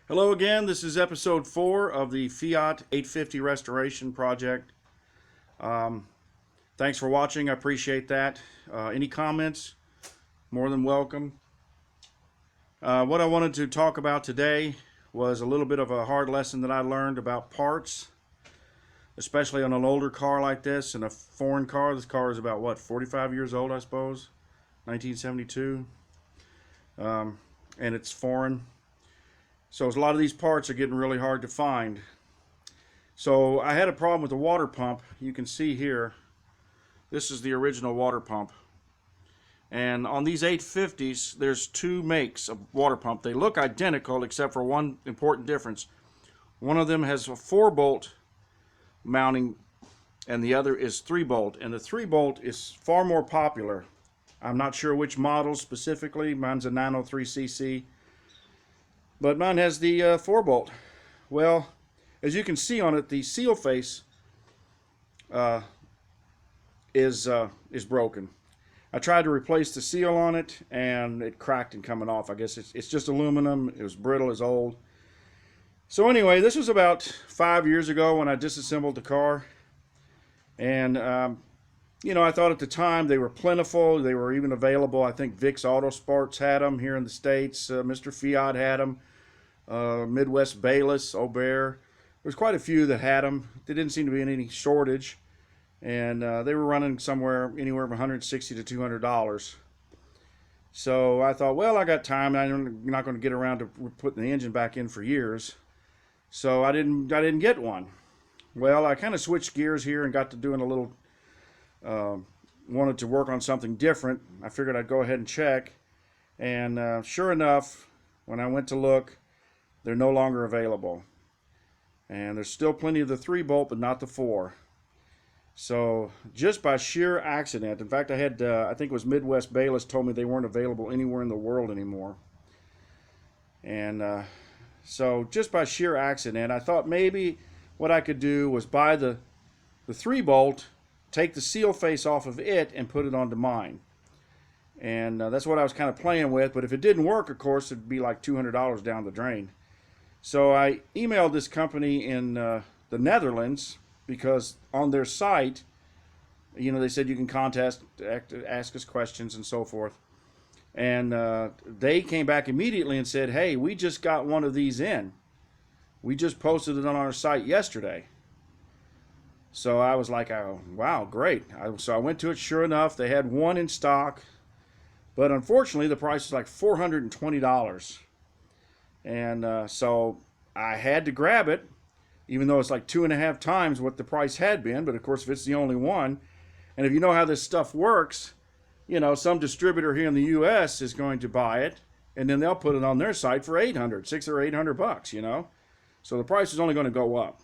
Hello again. This is episode 4 of the Fiat 850 restoration project. Um, Thanks for watching. I appreciate that. Any comments? More than welcome. What I wanted to talk about today was a little bit of a hard lesson that I learned about parts, especially on an older car like this, and a foreign car. This car is about, what, 45 years old, I suppose? 1972. And it's foreign. So a lot of these parts are getting really hard to find. So I had a problem with the water pump. You can see here, this is the original water pump. And on these 850s, there's two makes of water pump. They look identical except for one important difference. One of them has a 4-bolt mounting and the other is 3-bolt. And the 3-bolt is far more popular. I'm not sure which model specifically. Mine's a 903cc. But mine has the 4-bolt. Well, as you can see on it, the seal face is broken. I tried to replace the seal on it, and it cracked and coming off. I guess it's just aluminum. It was brittle, it's old. So anyway, this was about 5 years ago when I disassembled the car. And, I thought at the time they were plentiful. They were even available. I think Vic's Auto Sports had them here in the States. Mr. Fiat had them. Midwest Bayless, Aubert. There's quite a few that had them. There didn't seem to be any shortage. And they were running somewhere anywhere from $160 to $200. So I thought, well, I got time. I'm not going to get around to putting the engine back in for years. So I didn't get one. Well, I kind of switched gears here and got to doing a little, wanted to work on something different. I figured I'd go ahead and check. And sure enough, when I went to look, they're no longer available. And there's still plenty of the 3-bolt, but not the 4. So just by sheer accident, in fact, I had, I think it was Midwest Bayless told me they weren't available anywhere in the world anymore. And so just by sheer accident, I thought maybe what I could do was buy the 3-bolt, take the seal face off of it, and put it onto mine. And that's what I was kind of playing with. But if it didn't work, of course, it'd be like $200 down the drain. So I emailed this company in the Netherlands because on their site, they said you can ask us questions and so forth. And they came back immediately and said, hey, we just got one of these in. We just posted it on our site yesterday. So I was like, oh, wow, great. So I went to it. Sure enough, they had one in stock. But unfortunately, the price was like $420. And so I had to grab it, even though it's like 2.5 times what the price had been. But of course, if it's the only one, and if you know how this stuff works, some distributor here in the U.S. is going to buy it, and then they'll put it on their site for $600 or $800, So the price is only going to go up.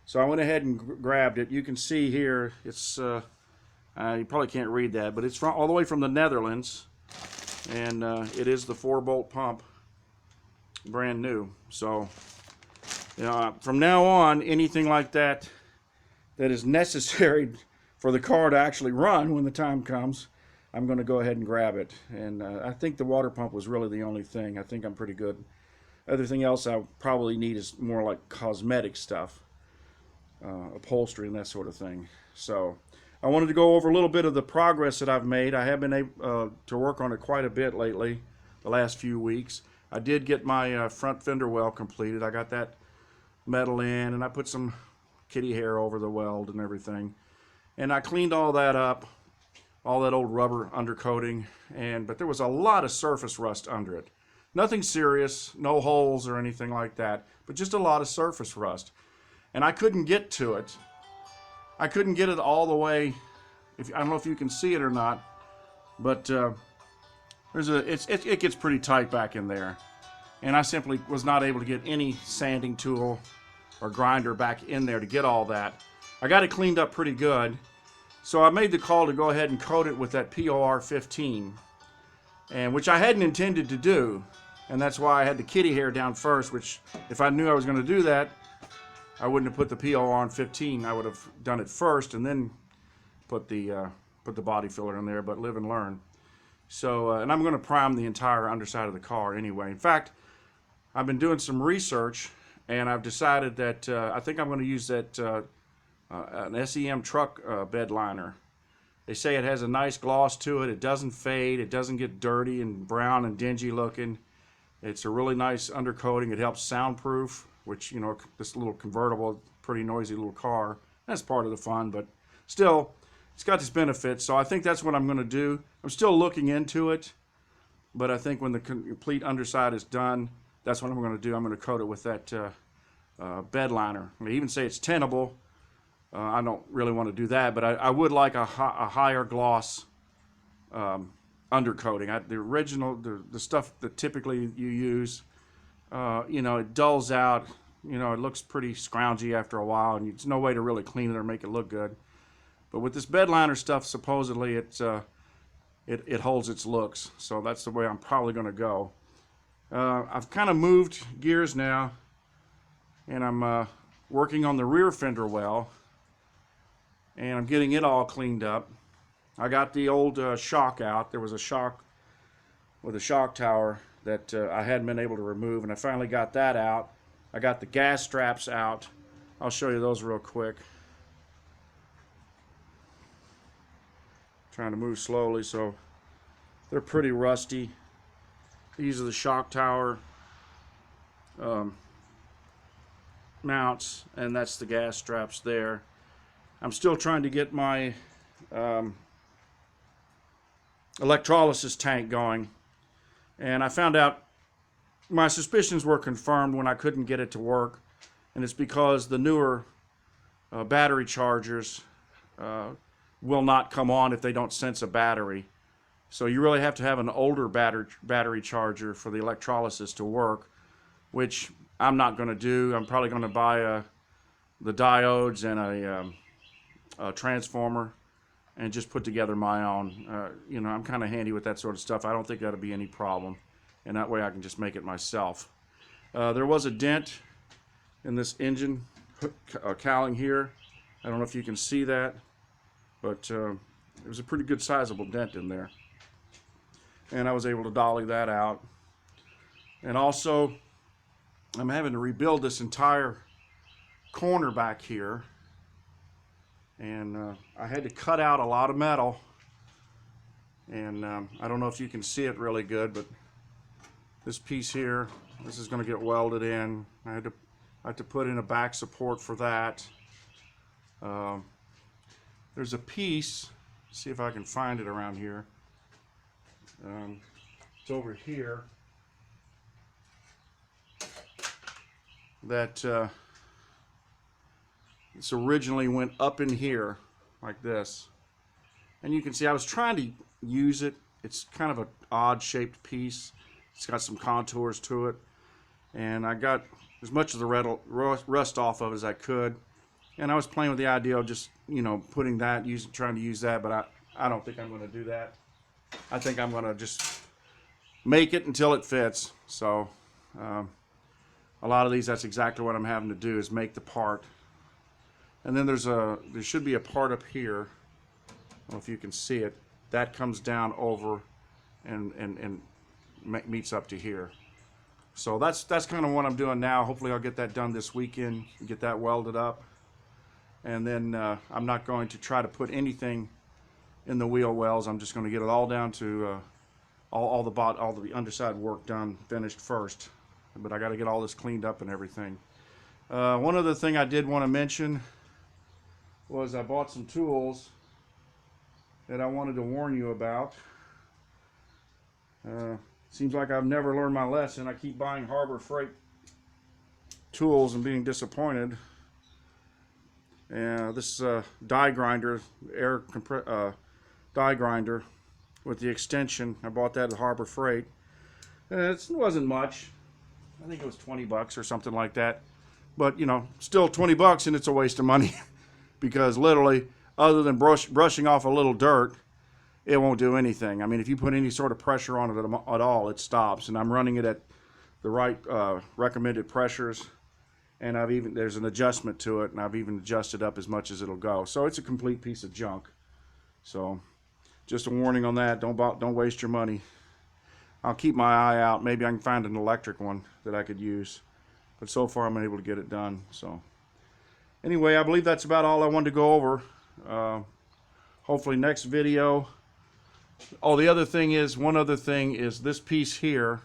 So I went ahead and grabbed it. You can see here, it's you probably can't read that, but it's all the way from the Netherlands, and it is the 4-bolt pump. Brand new. So from now on, anything like that is necessary for the car to actually run when the time comes, I'm going to go ahead and grab it. And I think the water pump was really the only thing. I think I'm pretty good. Everything else I probably need is more like cosmetic stuff, upholstery and that sort of thing. So I wanted to go over a little bit of the progress that I've made. I have been able to work on it quite a bit lately, the last few weeks. I did get my front fender well completed. I got that metal in, and I put some kitty hair over the weld and everything. And I cleaned all that up, all that old rubber undercoating, but there was a lot of surface rust under it. Nothing serious, no holes or anything like that, but just a lot of surface rust. And I couldn't get to it. I couldn't get it all the way. I don't know if you can see it or not, but it gets pretty tight back in there, and I simply was not able to get any sanding tool or grinder back in there to get all that. I got it cleaned up pretty good, so I made the call to go ahead and coat it with that POR 15, and which I hadn't intended to do, and that's why I had the kitty hair down first, which if I knew I was going to do that, I wouldn't have put the POR on 15. I would have done it first and then put the body filler in there, but live and learn. So, and I'm going to prime the entire underside of the car anyway. In fact, I've been doing some research, and I've decided that I think I'm going to use that an SEM truck bed liner. They say it has a nice gloss to it. It doesn't fade. It doesn't get dirty and brown and dingy looking. It's a really nice undercoating. It helps soundproof, which, you know, this little convertible, pretty noisy little car, that's part of the fun, but still, it's got this benefit. So I think that's what I'm going to do. I'm still looking into it, but I think when the complete underside is done, that's what I'm going to do. I'm going to coat it with that bed liner. They even say it's tenable. I don't really want to do that, but I would like a higher gloss undercoating. The original, the stuff that typically you use, you know, it dulls out. You know, it looks pretty scroungy after a while, and there's no way to really clean it or make it look good. But with this bed liner stuff, supposedly it holds its looks. So that's the way I'm probably going to go. I've kind of moved gears now, and I'm working on the rear fender well, and I'm getting it all cleaned up. I got the old shock out. There was a shock with a shock tower that I hadn't been able to remove, and I finally got that out. I got the gas straps out. I'll show you those real quick. Trying to move slowly, so they're pretty rusty. These are the shock tower mounts, and that's the gas straps there. I'm still trying to get my electrolysis tank going, and I found out my suspicions were confirmed when I couldn't get it to work, and it's because the newer battery chargers will not come on if they don't sense a battery. So you really have to have an older battery charger for the electrolysis to work, which I'm not going to do. I'm probably going to buy the diodes and a transformer and just put together my own. You know, I'm kind of handy with that sort of stuff. I don't think that'll be any problem, and that way I can just make it myself. There was a dent in this engine cowling here. I don't know if you can see that, but it was a pretty good sizable dent in there, and I was able to dolly that out. And also, I'm having to rebuild this entire corner back here, and I had to cut out a lot of metal, and I don't know if you can see it really good, but this piece here, this is going to get welded in. I had to put in a back support for that. There's a piece, see if I can find it around here. It's over here. That this originally went up in here like this, and you can see I was trying to use it. It's kind of an odd shaped piece. It's got some contours to it, and I got as much of the rust off of as I could, and I was playing with the idea of just, you know, putting that, trying to use that, but I don't think I'm going to do that. I think I'm going to just make it until it fits. So a lot of these, that's exactly what I'm having to do, is make the part. And then there should be a part up here. I don't know if you can see it. That comes down over and meets up to here. So that's kind of what I'm doing now. Hopefully I'll get that done this weekend, get that welded up. And then I'm not going to try to put anything in the wheel wells. I'm just going to get it all down to all the underside work done, finished first. But I got to get all this cleaned up and everything. One other thing I did want to mention was I bought some tools that I wanted to warn you about. Seems like I've never learned my lesson. I keep buying Harbor Freight tools and being disappointed. This die grinder, die grinder with the extension, I bought that at Harbor Freight. It wasn't much. I think it was 20 bucks or something like that. But, you know, still 20 bucks, and it's a waste of money because literally, other than brushing off a little dirt, it won't do anything. I mean, if you put any sort of pressure on it at all, it stops. And I'm running it at the right recommended pressures, and there's an adjustment to it, and I've even adjusted up as much as it'll go. So it's a complete piece of junk. So just a warning on that. Don't waste your money. I'll keep my eye out. Maybe I can find an electric one that I could use. But so far I'm unable to get it done. So anyway, I believe that's about all I wanted to go over. Hopefully next video. Oh, the other thing is, one other thing is this piece here,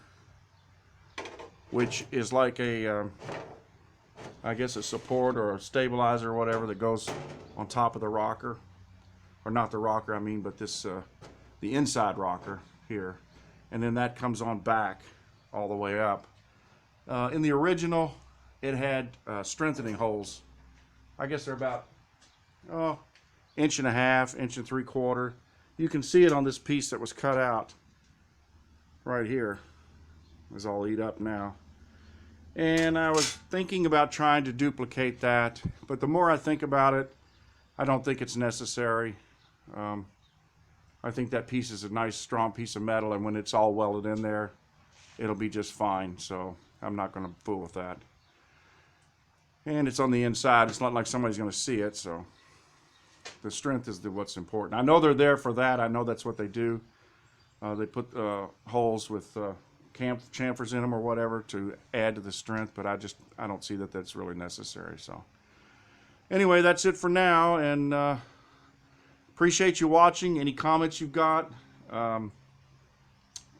which is like a, I guess a support or a stabilizer or whatever that goes on top of the rocker. Or not the rocker, I mean, but this, the inside rocker here. And then that comes on back all the way up. In the original, it had strengthening holes. I guess they're about, oh, 1.5 inches, 1.75 inches. You can see it on this piece that was cut out right here. It's all eat up now. And I was thinking about trying to duplicate that, but the more I think about it, I don't think it's necessary. I think that piece is a nice strong piece of metal, and when it's all welded in there, it'll be just fine. So I'm not going to fool with that. And it's on the inside. It's not like somebody's going to see it, so the strength is what's important. I know they're there for that. I know that's what they do. They put holes with chamfers in them or whatever to add to the strength, but I don't see that that's really necessary. So anyway, that's it for now, and appreciate you watching. Any comments you've got,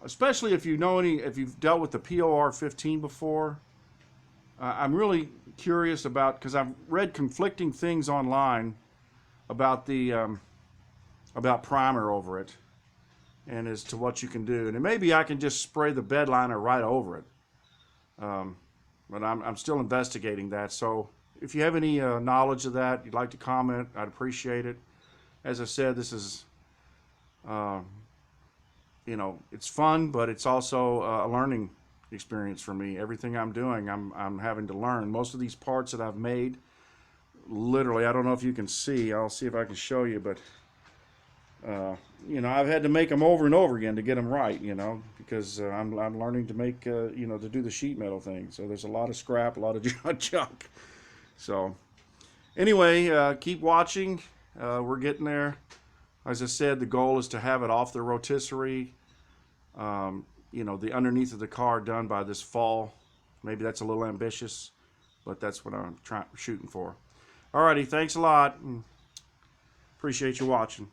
especially if you know if you've dealt with the POR 15 before. I'm really curious about, because I've read conflicting things online about the about primer over it, and as to what you can do. And maybe I can just spray the bed liner right over it, but I'm still investigating that. So if you have any knowledge of that, you'd like to comment, I'd appreciate it. As I said, this is you know, it's fun, but it's also a learning experience for me. Everything I'm doing, I'm having to learn. Most of these parts that I've made, literally, I don't know if you can see, I'll see if I can show you, but you know, I've had to make them over and over again to get them right, you know, because I'm learning to make you know, to do the sheet metal thing. So there's a lot of scrap, a lot of junk. So anyway, keep watching. We're getting there. As I said, the goal is to have it off the rotisserie, you know, the underneath of the car done by this fall. Maybe that's a little ambitious, but that's what I'm shooting for. Alrighty, thanks a lot. Appreciate you watching.